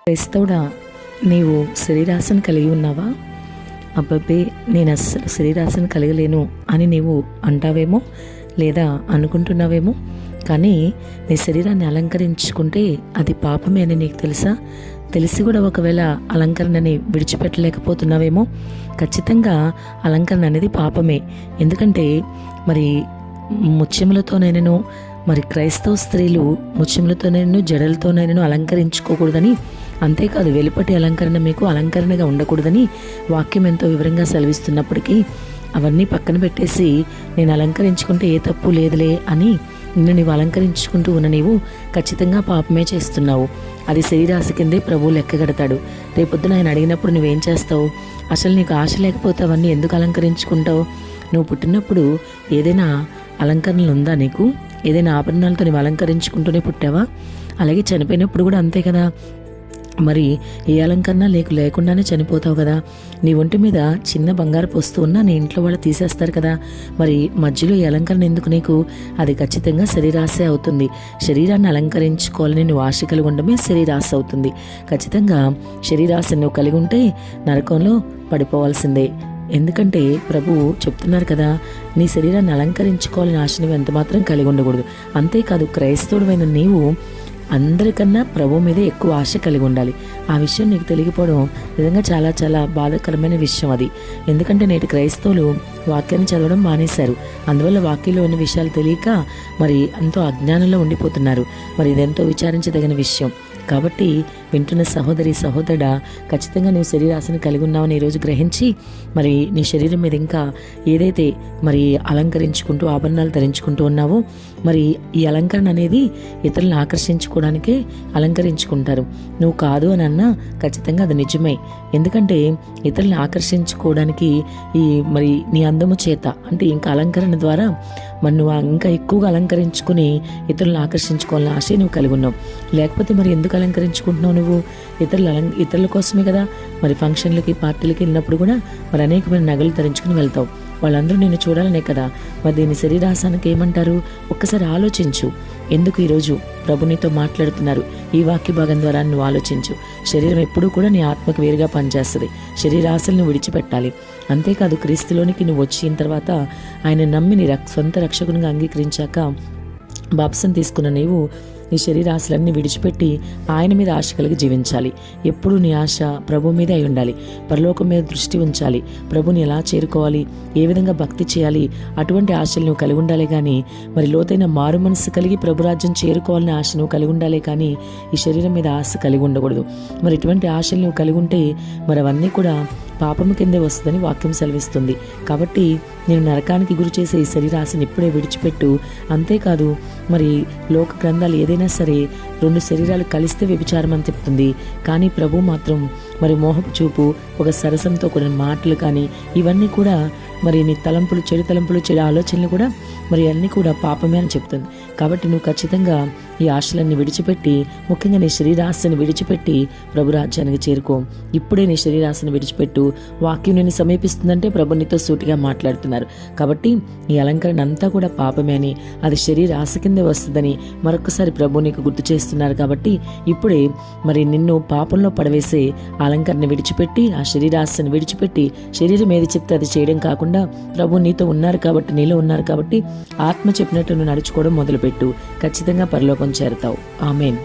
క్రైస్తవుడా, నీవు శరీరాశను కలిగి ఉన్నావా? అబ్బబ్బే, నేను అస్సలు శరీరాశను కలిగలేను అని నీవు అంటావేమో, లేదా అనుకుంటున్నావేమో. కానీ నీ శరీరాన్ని అలంకరించుకుంటే అది పాపమే అని నీకు తెలుసా? తెలిసి కూడా ఒకవేళ అలంకరణని విడిచిపెట్టలేకపోతున్నావేమో. ఖచ్చితంగా అలంకరణ అనేది పాపమే. ఎందుకంటే మరి ముత్యములతోనైనను, మరి క్రైస్తవ స్త్రీలు ముత్యములతోనైనను జడలతోనైనను అలంకరించుకోకూడదని, అంతేకాదు వెలుపటి అలంకరణ మీకు అలంకరణగా ఉండకూడదని వాక్యం ఎంతో వివరంగా సెలవిస్తున్నప్పటికీ అవన్నీ పక్కన పెట్టేసి నేను అలంకరించుకుంటే ఏ తప్పు లేదులే అని నిన్ను నీవు అలంకరించుకుంటూ ఉన్న నీవు ఖచ్చితంగా పాపమే చేస్తున్నావు. అది శరీరాశ కిందే ప్రభువు లెక్కగడతాడు. రేపొద్దున ఆయన అడిగినప్పుడు నువ్వేం చేస్తావు? అసలు నీకు ఆశ లేకపోతే అవన్నీ ఎందుకు అలంకరించుకుంటావు? నువ్వు పుట్టినప్పుడు ఏదైనా అలంకరణలు ఉందా? నీకు ఏదైనా ఆభరణాలతో నువ్వు అలంకరించుకుంటూనే పుట్టావా? అలాగే చనిపోయినప్పుడు కూడా అంతే కదా. మరి ఏ అలంకరణ లేకుండానే చనిపోతావు కదా. నీ ఒంటి మీద చిన్న బంగారపు వస్తువు ఉన్నా నీ ఇంట్లో వాళ్ళు తీసేస్తారు కదా. మరి మధ్యలో ఈ అలంకరణ ఎందుకు నీకు? అది ఖచ్చితంగా శరీరాశ అవుతుంది. శరీరాన్ని అలంకరించుకోవాలని నువ్వు ఆశ కలిగి ఉండమే శరీరాశ అవుతుంది. ఖచ్చితంగా శరీరాశ నువ్వు కలిగి ఉంటే నరకంలో పడిపోవాల్సిందే. ఎందుకంటే ప్రభువు చెప్తున్నారు కదా, నీ శరీరాన్ని అలంకరించుకోవాలని ఆశ నువ్వు ఎంత మాత్రం కలిగి ఉండకూడదు. అంతేకాదు క్రైస్తవుడైన నీవు అందరికన్నా ప్రభు మీద ఎక్కువ ఆశ కలిగి ఉండాలి. ఆ విషయం నీకు తెలియకపోవడం నిజంగా చాలా చాలా బాధాకరమైన విషయం అది. ఎందుకంటే నేటి క్రైస్తవులు వాక్యాన్ని చదవడం మానేశారు. అందువల్ల వాక్యంలో ఉన్న విషయాలు తెలియక మరి ఎంతో అజ్ఞానంలో ఉండిపోతున్నారు. మరి ఇదెంతో విచారించదగిన విషయం. కాబట్టి వింటున్న సహోదరి సహోదరుడా, ఖచ్చితంగా నువ్వు శరీరాశను కలిగి ఉన్నావని ఈరోజు గ్రహించి మరి నీ శరీరం మీద ఇంకా ఏదైతే మరి అలంకరించుకుంటూ ఆభరణాలు ధరించుకుంటూ ఉన్నావో, మరి ఈ అలంకరణ అనేది ఇతరులను ఆకర్షించుకోవడానికే అలంకరించుకుంటారు. నువ్వు కాదు అని అన్నా ఖచ్చితంగా అది నిజమే. ఎందుకంటే ఇతరులను ఆకర్షించుకోవడానికి ఈ మరి నీ అందము చేత, అంటే ఇంకా అలంకరణ ద్వారా మరి నువ్వు ఇంకా ఎక్కువగా అలంకరించుకుని ఇతరులను ఆకర్షించుకోవాలని ఆశ నువ్వు కలిగి ఉన్నావు. లేకపోతే మరి ఎందుకు అలంకరించుకుంటున్నావు నువ్వు? ఇతరుల కోసమే కదా. మరి ఫంక్షన్లకి పార్టీలకి వెళ్ళినప్పుడు కూడా మరి అనేకమైన నగలు ధరించుకుని వెళ్తావు. వాళ్ళందరూ నిన్ను చూడాలనే కదా. మరి దీని శరీరాశానికి ఏమంటారు? ఒక్కసారి ఆలోచించు. ఎందుకు ఈరోజు ప్రభు నీతో మాట్లాడుతున్నారు? ఈ వాక్య భాగం ద్వారా నువ్వు ఆలోచించు. శరీరం ఎప్పుడూ కూడా నీ ఆత్మకు వేరుగా పనిచేస్తుంది. శరీరాశలను విడిచిపెట్టాలి. అంతేకాదు క్రీస్తులోనికి నువ్వు వచ్చిన తర్వాత ఆయన నమ్మి నీ సొంత రక్షకునిగా అంగీకరించాక బాప్సం తీసుకున్న నీవు నీ శరీరాశలన్నీ విడిచిపెట్టి ఆయన మీద ఆశ కలిగి జీవించాలి. ఎప్పుడు నీ ఆశ ప్రభు మీదే అయి ఉండాలి. పరలోకం మీద దృష్టి ఉంచాలి. ప్రభుని ఎలా చేరుకోవాలి, ఏ విధంగా భక్తి చేయాలి, అటువంటి ఆశలు నువ్వు కలిగి ఉండాలి. కానీ మరి లోతైన మారు మనసు కలిగి ప్రభురాజ్యం చేరుకోవాలని ఆశ నువ్వు కలిగి ఉండాలి. కానీ ఈ శరీరం మీద ఆశ కలిగి ఉండకూడదు. మరి ఇటువంటి ఆశలు నువ్వు కలిగి ఉంటే మరి అవన్నీ కూడా పాపము కిందే వస్తుందని వాక్యం సెలవిస్తుంది. కాబట్టి నేను నరకానికి గురి చేసే ఈ శరీరాశని ఇప్పుడే విడిచిపెట్టు. అంతేకాదు మరి లోక గ్రంథాలు ఏదైనా సరే రెండు శరీరాలు కలిస్తే వ్యభిచారం అని చెప్తుంది. కానీ ప్రభు మాత్రం మరి మోహపు చూపు, ఒక సరసంతో కూడిన మాటలు కానీ ఇవన్నీ కూడా మరి నీ తలంపులు, చెడు ఆలోచనలు కూడా మరి అన్నీ కూడా పాపమే అని చెప్తుంది. కాబట్టి నువ్వు ఖచ్చితంగా ఈ ఆశలన్నీ విడిచిపెట్టి, ముఖ్యంగా నీ శరీరాశని విడిచిపెట్టి ప్రభు రాజ్యానికి చేరుకో. ఇప్పుడే నీ శరీరాశని విడిచిపెట్టు. వాక్యం నేను సమీపిస్తుందంటే ప్రభు నీతో సూటిగా మాట్లాడుతున్నారు. కాబట్టి ఈ అలంకరణ అంతా కూడా పాపమే అని, అది శరీరాశ కిందే వస్తుందని మరొకసారి ప్రభు నీకు గుర్తు చేస్తున్నారు. కాబట్టి ఇప్పుడే మరి నిన్ను పాపంలో పడవేసే అలంకరణ విడిచిపెట్టి, ఆ శరీరాశని విడిచిపెట్టి, శరీరం ఏది చెప్తే అది చేయడం కాకుండా ప్రభు నీతో ఉన్నారు కాబట్టి, నీలో ఉన్నారు కాబట్టి ఆత్మ చెప్పినట్టు నువ్వు నడుచుకోవడం మొదలుపెట్టు. ఖచ్చితంగా పరలోకం చేరుతావు. ఆమేన్.